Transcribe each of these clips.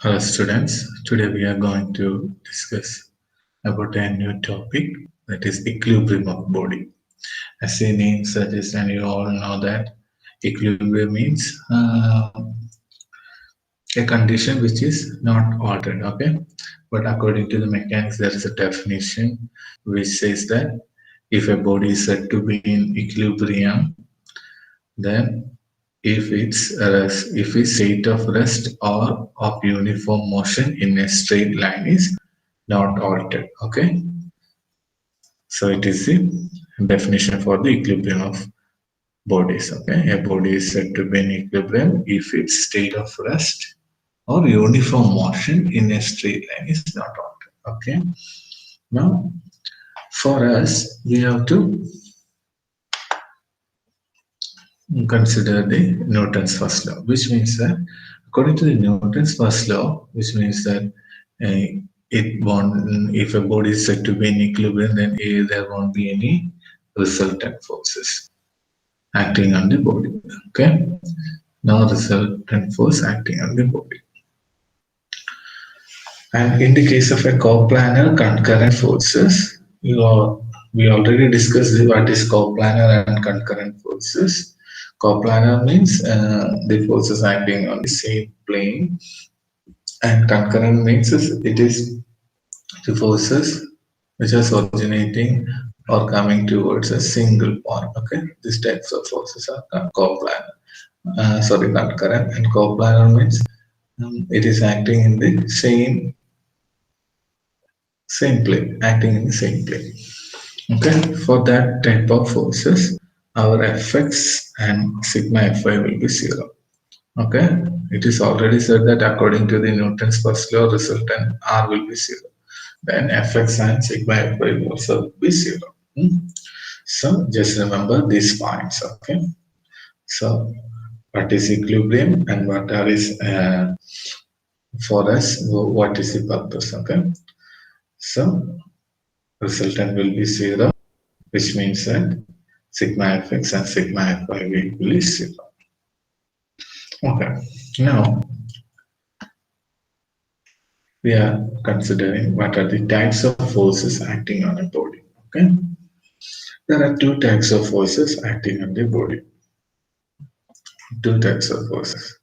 Hello students, today we are going to discuss about a new topic, that is equilibrium of body. As the name suggests, and you all know that equilibrium means a condition which is not altered, okay? But according to the mechanics, there is a definition which says that if a body is said to be in equilibrium, then if its state of rest or of uniform motion in a straight line is not altered. Okay, so it is the definition for the equilibrium of bodies. Okay, a body is said to be in equilibrium if its state of rest or uniform motion in a straight line is not altered. Okay, now for us we have to consider the Newton's first law, which means that according to the Newton's first law, which means that it won't, if a body is said to be in equilibrium, then there won't be any resultant forces acting on the body. Okay, no resultant force acting on the body. And in the case of a coplanar concurrent forces, we already discussed what is coplanar and concurrent forces. Coplanar means the forces acting on the same plane, and concurrent means it is the forces which are originating or coming towards a single point. Okay, these types of forces are coplanar. Concurrent, and coplanar means it is acting in the same plane, acting in the same plane. Okay, for that type of forces, our Fx and sigma Fy will be zero. Okay, it is already said that according to the Newton's first law, resultant R will be zero. Then Fx and sigma Fy will also be zero. So just remember these points. Okay, so what is equilibrium and what are is for us? What is the purpose? Okay, so resultant will be zero, which means that sigma fx and sigma fy will be zero. Okay, now we are considering what are the types of forces acting on a body. Okay, there are two types of forces acting on the body. Two types of forces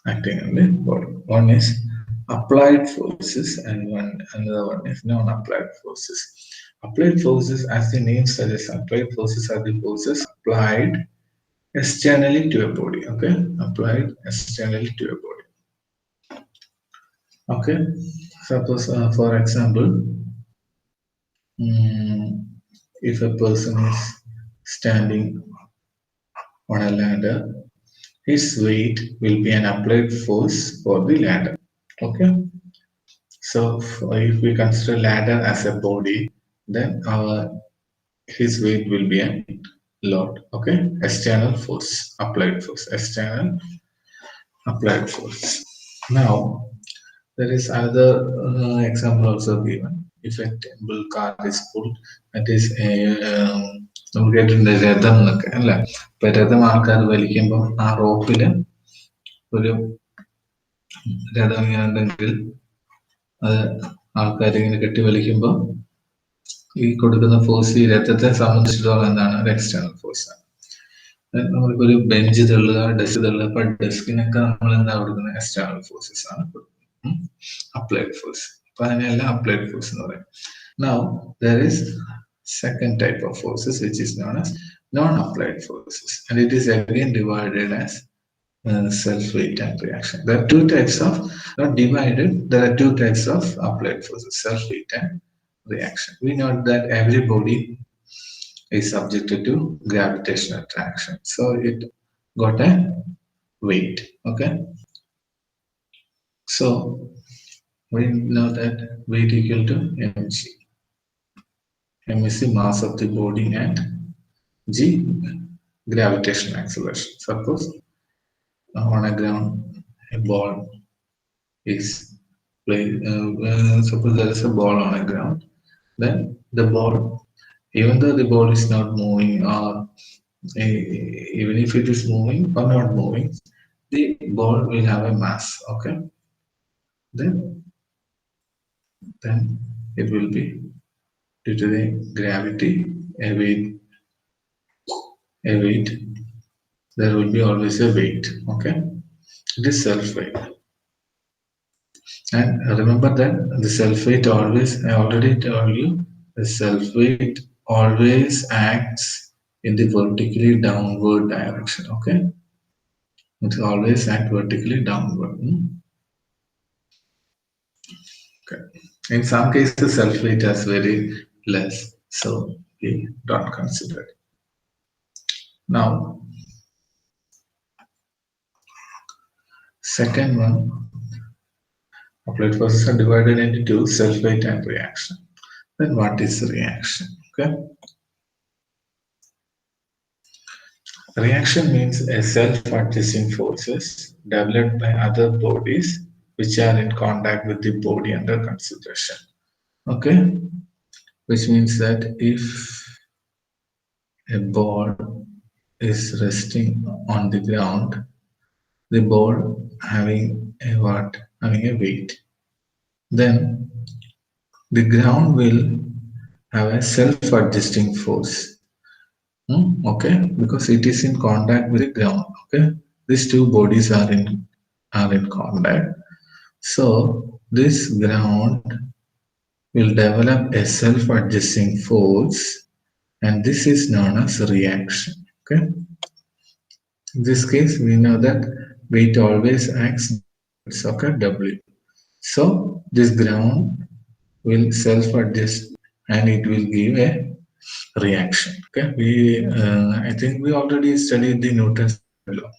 acting on the body. One is applied forces, and another one is non-applied forces. Applied forces, as the name suggests, applied forces are the forces applied externally to a body. Okay, applied externally to a body. Okay, suppose for example, if a person is standing on a ladder, his weight will be an applied force for the ladder. Okay, so if we consider ladder as a body, then his weight will be a load. Okay, external force, applied force, external applied force. Now there is another example also given. If a temple car is pulled, that is നമ്മൾ കേട്ടിട്ടുണ്ട് രഥം എന്നൊക്കെ അല്ലെ. ഇപ്പൊ രഥം ആൾക്കാർ വലിക്കുമ്പോൾ ആ റോപ്പില് ഒരു രഥം ഇങ്ങനെ ഉണ്ടെങ്കിൽ അത് ആൾക്കാർ ഇങ്ങനെ കെട്ടി വലിക്കുമ്പോൾ ഈ കൊടുക്കുന്ന ഫോഴ്സ് ഈ രഥത്തെ സംബന്ധിച്ചിടത്തോളം എന്താണ്, ഒരു എക്സ്റ്റേണൽ ഫോഴ്സ് ആണ്. നമ്മളിപ്പോ ഒരു ബെഞ്ച് തള്ളുക, ഡെസ്ക് തള്ളുക, അപ്പൊ ഡെസ്കിനൊക്കെ നമ്മൾ എന്താ കൊടുക്കുന്നത്, എക്സ്റ്റേണൽ ഫോഴ്സസ് ആണ് കൊടുക്കുന്നത്, അപ്ലൈഡ് ഫോഴ്സ്. അപ്പൊ അതിനെല്ലാം അപ്ലൈഡ് ഫോഴ്സ് എന്ന് പറയും. Now there is second type of forces which is known as non-applied forces, and it is again divided as self-weight and reaction. There are two types of, not divided, there are two types of applied forces, self-weight and reaction. We know that every body is subjected to gravitational attraction, so it got a weight. Okay, so we know that weight equal to mg. M is the mass of the body and g gravitational acceleration. Suppose on a ground a ball is played, suppose there is a ball on a ground, then the ball, even though the ball is not moving, or even if it is moving or not moving, the ball will have a mass. Okay, then then it will be due to the gravity, a weight, there will be always a weight. Okay, it is self weight. And remember that the self weight always, I already told you, the self weight always acts in the vertically downward direction. Okay, it always act vertically downward. Okay. In some cases, self weight is very less, so we don't consider it. Now, second one, applied forces are divided into two, self weight and reaction. Then what is reaction? Okay. Reaction means a self-adjusting forces developed by other bodies which are in contact with the body under consideration. Okay, which means that if a ball is resting on the ground, the ball having a what? Having a weight, then the ground will have a self-adjusting force. Okay, because it is in contact with the ground. Okay, these two bodies are in contact. So this ground will develop a self-adjusting force, and this is known as reaction. Okay. In this case, we know that weight always acts okay W. So this ground will self-adjust and it will give a reaction. Okay. I think we already studied the Newton's law.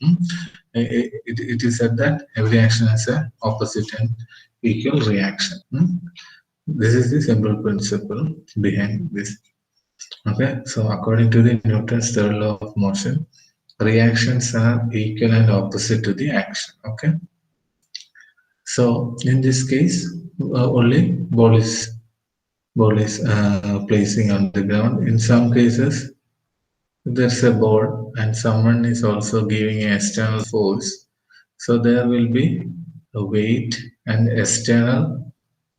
It is said that every action has a opposite and equal reaction. This is the simple principle behind this. Okay, so according to the Newton's third law of motion, reactions are equal and opposite to the action. Okay, so in this case, only ball is placing on the ground. In some cases, there's a ball and someone is also giving an external force. So there will be a weight and external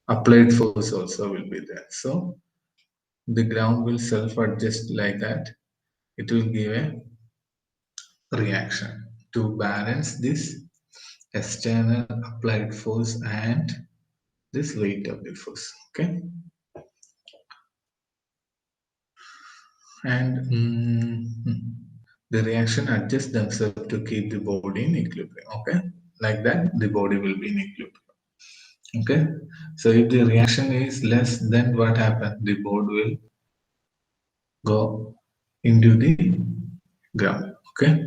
applied force also will be there. So the ground will self-adjust like that. It will give a reaction to balance this external applied force and this weight of the force. Okay, and the reaction adjusts themselves to keep the body in equilibrium. Okay, like that the body will be in equilibrium. Okay, so if the reaction is less, then what happens? The body will go into the ground. Okay.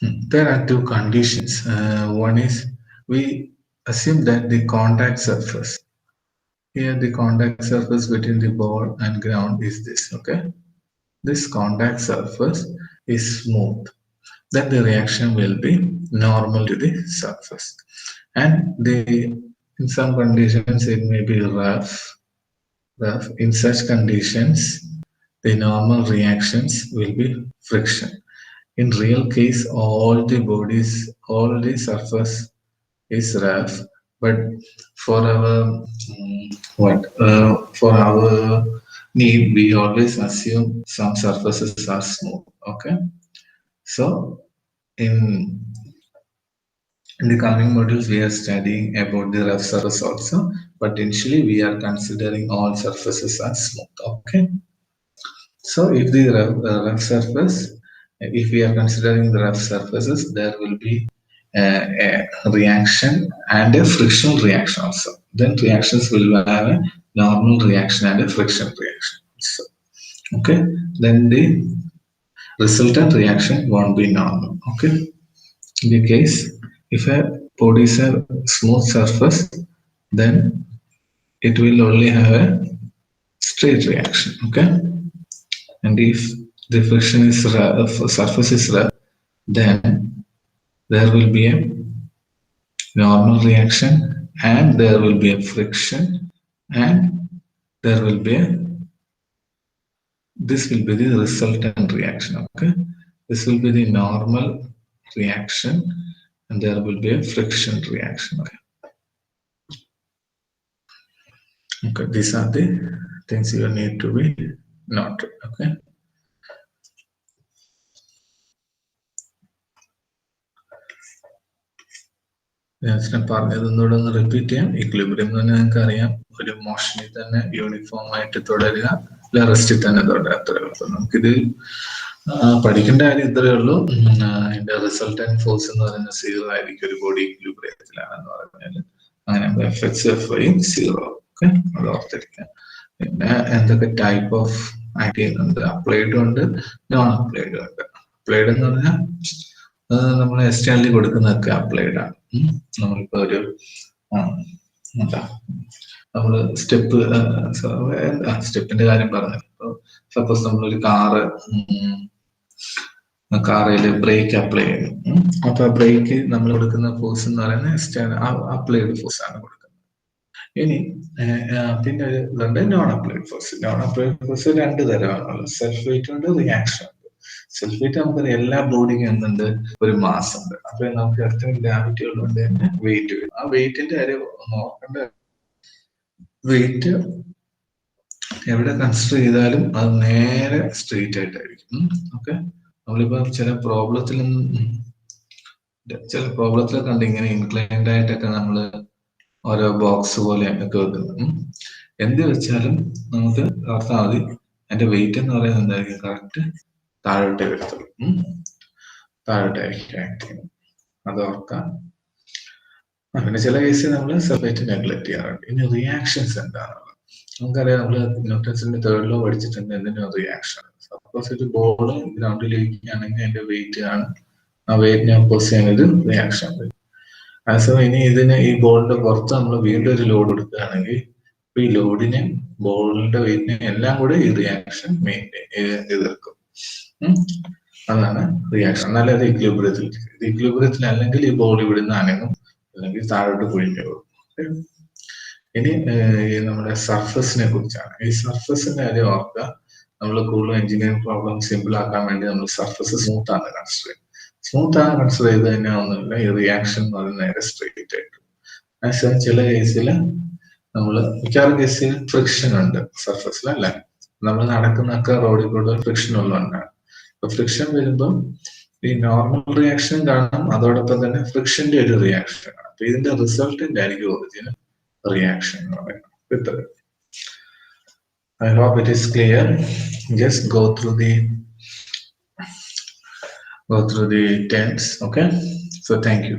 There are two conditions. One is we assume that the contact surface. Here the contact surface between the ball and ground is this. Okay. This contact surface is smooth. Then the reaction will be normal to the surface. And in some conditions it may be rough. In such conditions, the normal reactions will be friction. In real case, all the surface is rough, but for our for our need, we always assume some surfaces are smooth. Okay, so in in the coming modules, we are studying about the rough surface also, but initially we are considering all surfaces as smooth. Okay, so if the rough surface, if we are considering the rough surfaces, there will be a reaction and a frictional reaction also. Then reactions will have a normal reaction and a friction reaction. So, okay, then the resultant reaction won't be normal. Okay, in the case if a body is a smooth surface, then it will only have a straight reaction. Okay, and if the friction is rough, surface is rough, then there will be a normal reaction and there will be a friction and there will be this will be the resultant reaction. Okay, this will be the normal reaction and there will be a friction reaction. Okay, these are the things you need to be noted. Okay. ഞാൻ പറഞ്ഞത് ഒന്നുകൂടെ ഒന്ന് repeat ചെയ്യാം. Equilibrium എന്ന് പറഞ്ഞാൽ നിങ്ങൾക്ക് അറിയാം, ഒരു മോഷനിൽ തന്നെ യൂണിഫോം ആയിട്ട് തുടരുക, അല്ല റെസ്റ്റിൽ തന്നെ തുടരുക, അത്രേ ഉള്ളൂ. നമുക്കിത് പഠിക്കേണ്ട കാര്യം ഇത്രയേ ഉള്ളൂ. അതിന്റെ റിസൾട്ടന്റ് ഫോഴ്സ് എന്ന് പറയുന്നത് 0 ആയിരിക്കും ഒരു ബോഡി ഇക്വിലിബ്രിയത്തിലാണെന്ന് പറഞ്ഞാൽ. അങ്ങനെ FX/Fy 0. ഓക്കെ, അത് ഓർത്തിരിക്കാം. പിന്നെ എന്തൊക്കെ ടൈപ്പ് ഓഫ് ആക്ട് ചെയ്യുന്നുണ്ട്, അപ്ലൈഡും ഉണ്ട്, നോൺ അപ്ലൈഡും ഉണ്ട്. അപ്ലൈഡ് എന്ന് പറഞ്ഞാൽ നമ്മൾ എക്സ്റ്റേണലി കൊടുക്കുന്നതൊക്കെ അപ്ലൈഡ് ആണ്. നമ്മളിപ്പോ ഒരു എന്താ നമ്മള് സ്റ്റെപ്പിന്റെ കാര്യം പറഞ്ഞു. ഇപ്പൊ സപ്പോസ് നമ്മളൊരു കാറിൽ ബ്രേക്ക് അപ്ലൈ ചെയ്യുന്നു. അപ്പൊ ബ്രേക്ക് നമ്മൾ കൊടുക്കുന്ന ഫോഴ്സ് എന്ന് പറയുന്നത് എക്സ്റ്റേണൽ അപ്ലൈഡ് ഫോഴ്സ് ആണ് കൊടുക്കുന്നത്. ഇനി പിന്നെ ഒരു ഇതുണ്ട് non applied force. Non applied force 2 തരമാണുള്ളത്, സെൽഫ് വെയിറ്റ് ഉണ്ട്, റിയാക്ഷൻ ഉണ്ട്. സെൽഫ് വെയിറ്റ് നമുക്ക് എല്ലാ ബോഡിക്കും എന്തുണ്ട്, ഒരു മാസ് ഉണ്ട്. അപ്പൊ നമുക്ക് എർത്തിന് ഗ്രാവിറ്റി ഉള്ളതുകൊണ്ട് തന്നെ വെയിറ്റ് വരും. ആ വെയിറ്റിന്റെ കാര്യം നോക്കേണ്ട, വെയിറ്റ് എവിടെ കൺസിഡർ ചെയ്താലും അത് നേരെ സ്ട്രെയിറ്റ് ആയിട്ടായിരിക്കും. ഓക്കെ, നമ്മളിപ്പോ ചില പ്രോബ്ലത്തിലൊക്കെ കണ്ട് ഇങ്ങനെ ഇൻക്ലൈൻഡ് ആയിട്ടൊക്കെ നമ്മള് ഓരോ ബോക്സ് പോലെ ഒക്കെ വെക്കുന്നത്. എന്ത് വെച്ചാലും നമുക്ക് ഓർത്താൽ മതി, അതിന്റെ വെയിറ്റ് എന്ന് പറയുന്നത് എന്തായിരിക്കും, കറക്റ്റ് താഴോട്ടേ വരത്തുള്ളൂ. താഴോട്ടായിരിക്കും ആക്ട് ചെയ്യുന്നത്, അത് ഓർക്കാം. പിന്നെ ചില കേസിൽ നമ്മൾ സെപ്പറേറ്റ് നെഗ്ലക്ട് ചെയ്യാറുണ്ട്. ഇനി റിയാക്ഷൻസ് എന്താണുള്ളത് നമുക്കറിയാം. നമ്മൾ ന്യൂട്ടൺസിന്റെ 3rd ലോ പഠിച്ചിട്ടുണ്ട് എന്തിനാ റിയാക്ഷൻ. സപ്പോസ് ഒരു ബോൾ ഗ്രൗണ്ടിലിരിക്കുകയാണെങ്കിൽ അതിന്റെ വെയിറ്റ് ആണ്, ആ വെയിറ്റിനെ ഒപ്പോസ് ചെയ്യാൻ ഒരു റിയാക്ഷൻ വരും. അതേസമയം ഇനി ഇതിന് ഈ ബോളിന്റെ പുറത്ത് നമ്മൾ വീണ്ടും ഒരു ലോഡ് കൊടുക്കുകയാണെങ്കിൽ ഈ ലോഡിനെ ബോളിന്റെ വെയിറ്റിനെ എല്ലാം കൂടെ ഈ റിയാക്ഷൻ എതിർക്കും. അതാണ് റിയാക്ഷൻ. എന്നാലും അത് ഇക്വിലിബ്രിയത്തിൽ അല്ലെങ്കിൽ ഈ ബോൾ ഇവിടുന്ന് അനങ്ങും, അല്ലെങ്കിൽ താഴോട്ട് കുഴിഞ്ഞു പോകും. ഇനി നമ്മുടെ സർഫസിനെ കുറിച്ചാണ്. ഈ സർഫസിന്റെ കാര്യം ഓർക്കുക. നമ്മൾ കൂടുതൽ എഞ്ചിനീയറിംഗ് പ്രോബ്ലം സിമ്പിൾ ആക്കാൻ വേണ്ടി നമ്മൾ സർഫസ് സ്മൂത്ത് ആണ് കൺസിഡർ ചെയ്യുന്നത്. സ്മൂത്ത് ആണ് കൺസിഡർ ചെയ്ത് തന്നെ ഒന്നുമില്ല, ഈ റിയാക്ഷൻ എന്ന് പറയുന്നത് നേരെ സ്ട്രെയിറ്റ് ആയിട്ട്. പക്ഷേ ചില കേസിൽ മിക്കവാറും കേസിൽ ഫ്രിക്ഷൻ ഉണ്ട് സർഫസിൽ, അല്ലെ? നമ്മൾ നടക്കുന്നൊക്കെ റോഡിൽ കൂടെ ഫ്രിക്ഷൻ ഉള്ളതുകൊണ്ടാണ്. അപ്പൊ ഫ്രിക്ഷൻ വരുമ്പോൾ ഈ നോർമൽ റിയാക്ഷൻ കാണാം, അതോടൊപ്പം തന്നെ ഫ്രിക്ഷന്റെ ഒരു റിയാക്ഷൻ കാണാം. അപ്പൊ ഇതിന്റെ റിസൾട്ടന്റ് ആയിരിക്കും ഒറിജിനൽ റിയാക്ഷൻ എന്ന് പറയുന്നത്. I hope it is clear. Just go through the tense. Okay, so thank you.